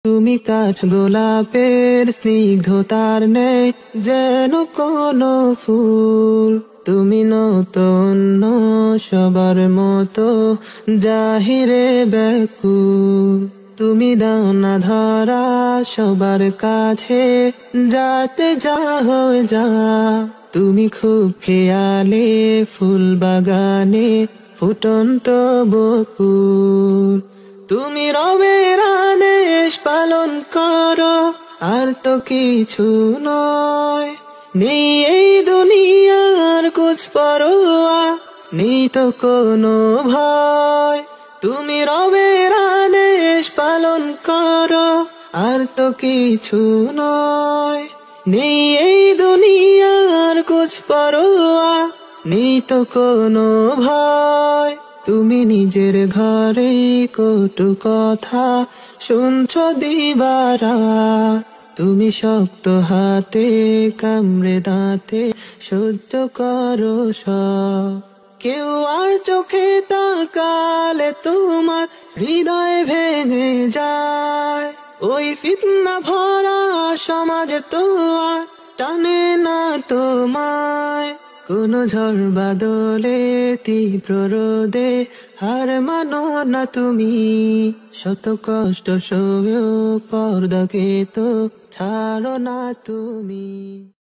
তুমি কাঠ গোলাপের স্নিগ্ধতার নেই যেন কোনো ফুল। তুমি নতুন সবার মতো জাহিরে ব্যাকুল। তুমি দাও না ধরা সবার কাছে যাতে যা হয়ে যা। তুমি খুব খেয়ালে ফুল বাগানে ফুটন্ত বকুল। তুমি রবের আদেশ পালন করো আর তো কিছু নয়। নেই এই দুনিয়ার কুছ পরোয়া, নেই তো কোনো ভয়। তুমি রবের আদেশ পালন করো আর তো কিছু নয়। নেই এই দুনিয়ার কুছ পরোয়া, নেই তো কোনো ভয়। তুমি নিজের ঘরে কটু কথা শুনছো দিবারা। তুমি শক্ত হাতে কামড়ে দাঁতে সহ্য করো সব। কেউ আর চোখে তাকালে তোমার হৃদয় ভেঙে যায়। ওই ফিতনা ভরা সমাজ তো আর টানে না তোমায়। কোনো ঝড় বাদলে তীব্র রোদে হার মানো না তুমি। শত কষ্ট সয়েও পর্দাকে তো ছাড়ো না তুমি।